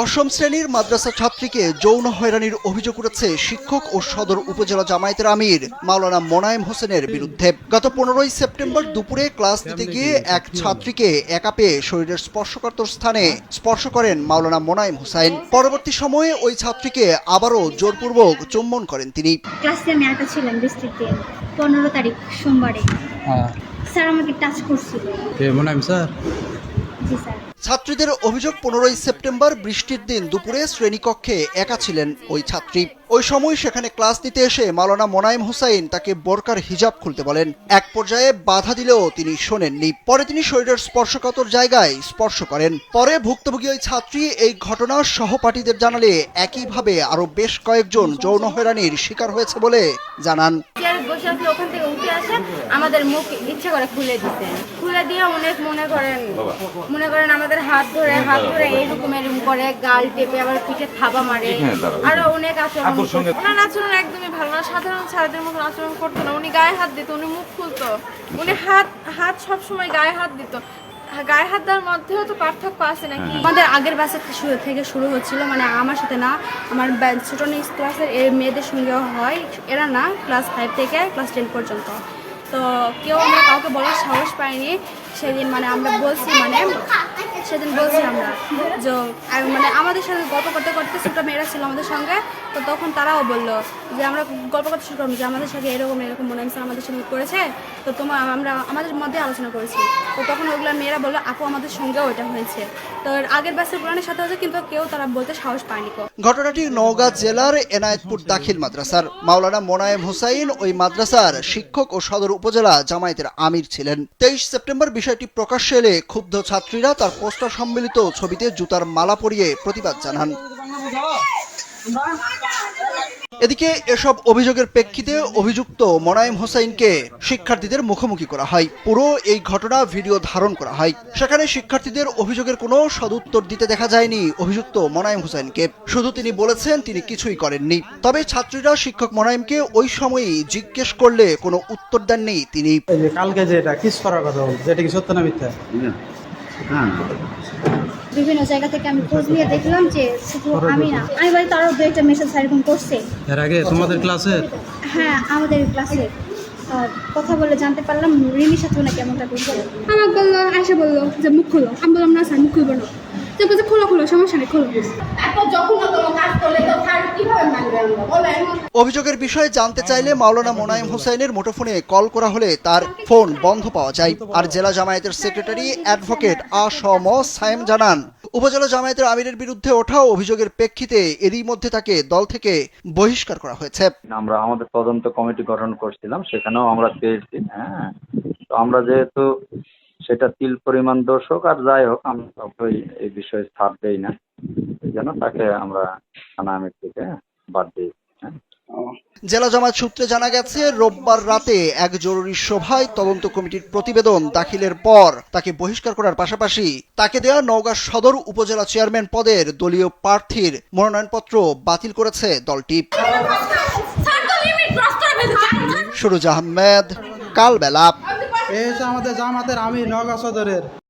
দশম শ্রেণীর মাদ্রাসা ছাত্রীকে যৌন হয়রানির অভিযোগ উঠেছে শিক্ষক ও সদর উপজেলা জামায়াতের আমির মাওলানা মোনায়েম হোসেনের বিরুদ্ধে। গত 15 সেপ্টেম্বর দুপুরে ক্লাস নিতে গিয়ে এক ছাত্রীকে একা পেয়ে শরীরের স্পর্শকাতর স্থানে স্পর্শ করেন মাওলানা মোনায়েম হোসেন। পরবর্তী সময়ে ওই ছাত্রীকে আবারও জোরপূর্বক চুম্বন করেন তিনি। ক্লাসে আমি একা ছিলাম বৃষ্টিতে 15 তারিখ সোমবারে। স্যার আমাকে টাচ করছিল। কে মোনায়েম স্যার? জি স্যার। ছাত্রীদের অভিযোগ 15 সেপ্টেম্বর বৃষ্টির দিন দুপুরে শ্রেণীকক্ষে একা ছিলেন ওই ছাত্রী। ওই সময় সেখানে ক্লাস নিতে এসে মাওলানা মোনায়েম হোসেন তাকে বোরকার হিজাব খুলতে বলেন। এক পর্যায়ে বাধা দিলেও তিনি শোনেননি। পরে তিনি শরীরের স্পর্শকাতর জায়গায় স্পর্শ করেন। পরে ভুক্তভোগী ওই ছাত্রী এই ঘটনা সহপাঠীদের জানালে একইভাবে আরো বেশ কয়েকজন যৌন হয়রানির শিকার হয়েছে বলে জানান। বসে আসলে ওখান থেকে উঠে আসে আমাদের মুখ ইচ্ছে করে খুলে দিতে, খুলে দিয়ে অনেক মনে করেন আমাদের হাত ধরে এইরকম করে গাল টেপে আবার পিঠে থাবা মারে, আরো অনেক আচরণ। ওনার আচরণ একদমই ভালো না, সাধারণ ছেলেদের মতো আচরণ করতো না। উনি গায়ে হাত দিত, উনি মুখ খুলতো, উনি হাত সবসময় গায়ে হাত দিত। গায়ে হাত দেওয়ার মধ্যেও তো পার্থক্য আছে নাকি? আমাদের আগের ব্যাচের থেকে শুরু হচ্ছিল, মানে আমার সাথে না, আমার ছোট ক্লাসের মেয়েদের সঙ্গেও হয়। এরা না ক্লাস 5 থেকে ক্লাস 10 পর্যন্ত। তো কেউ আমরা কাউকে বলার সাহস পাইনি সেদিন। মানে আমরা বলছি, সেদিন বলছি আমরা যে মানে আমাদের সাথে গল্প করতে করতে ছোটো মেয়েরা ছিল আমাদের সঙ্গে। তো তখন তারাও বললো যে আমরা গল্প করতে শুরু করবো যে আমাদের সাথে এরকম মোনায়েম স্যার আমাদের সঙ্গে করেছে, তো আমরা আমাদের মধ্যে আলোচনা করেছি। তো তখন ওগুলো মেয়েরা বললো আপু আমাদের সঙ্গেও ওইটা হয়েছে। তো আগের ব্যাচের পুরানের সাথে হয়েছে, কিন্তু কেউ তারা বলতে সাহস পায়নি। ঘটনাটি নওগাঁ জেলার এনায়েতপুর দাখিল মাদ্রাসার। মাওলানা মোনায়েম হোসেন ওই মাদ্রাসার শিক্ষক ও সদর উপজেলা জামায়াতের আমির ছিলেন। 23 সেপ্টেম্বর বিষয়টি প্রকাশ্যে এলে ক্ষুব্ধ ছাত্রীরা তার পোস্টার সম্মিলিত ছবিতে জুতার মালা পরিয়ে প্রতিবাদ জানান। এদিকে এসব অভিযোগের প্রেক্ষিতে অভিযুক্ত মোনায়েম হোসেনকে শিক্ষার্থীদের মুখোমুখি করা হয়। পুরো এই ঘটনা ভিডিও ধারণ করা হয়। সেখানে শিক্ষার্থীদের অভিযোগের কোনো সদুত্তর দিতে দেখা যায়নি অভিযুক্ত মোনায়েম হোসেনকে। শুধু তিনি বলেছেন তিনি কিছুই করেননি। তবে ছাত্রীরা শিক্ষক মোনায়েমকে ওই সময়ই জিজ্ঞেস করলে কোনো উত্তর দেননি তিনি। কালকে যে এটা কিস করার কথা বলছে, এটা কি সত্য না মিথ্যা? বিভিন্ন জায়গা থেকে আমি খোঁজ নিয়ে দেখলাম যে শুধু আমি না, আমি বাড়ি তারও 2-1টা মেসেজ এরকম করছে। এর আগে তোমাদের ক্লাসে? হ্যাঁ, আমাদের ক্লাসে কথা বলে জানতে পারলাম রিমির সাথে নাকি এমনটা করছে। আমাকে বললো, আয়সা বললো যে মুখ খোলো। আমি বললাম না স্যার মুখ খুলবো না। তো বলছে খোলো সমস্যা নেই খোলো। অভিযোগের বিষয়ে জানতে চাইলে মাওলানা মোনায়েম হোসেনের মুঠোফোনে কল করা হলে তার ফোন বন্ধ পাওয়া যায়। আর জেলা জামায়াতের সেক্রেটারি অ্যাডভোকেট আ.স.ম. সায়েম জানান, উপজেলা জামায়াতের আমিরের বিরুদ্ধে ওঠা অভিযোগের প্রেক্ষিতে এরই মধ্যে তাকে দল থেকে বহিষ্কার করা হয়েছে। আমরা আমাদের তদন্ত কমিটি গঠন করছিলাম, সেখানেও আমরা পেয়েছি। হ্যাঁ, তো আমরা যেহেতু সেটা তিল পরিমাণ দর্শক আর যাই হোক, আমরা কাউকেই এই বিষয়ে ছাড় দেই না, এই জন্য তাকে আমরা থানা আমির থেকে বাদ দিই। জেলা জামায়াত সূত্রে জানা গেছে, রোববার রাতে এক জরুরি সভায় তদন্ত কমিটির প্রতিবেদন দাখিলের পর তাকে বহিষ্কার করার পাশাপাশি তাকে দেয়া নওগাঁ সদর উপজেলা চেয়ারম্যান পদের দলীয় প্রার্থীর মনোনয়নপত্র বাতিল করেছে দলটি। সুরুজ আহমেদ, কালবেলা। এই হচ্ছে আমাদের জামাতের আমির নওগাঁ সদরের।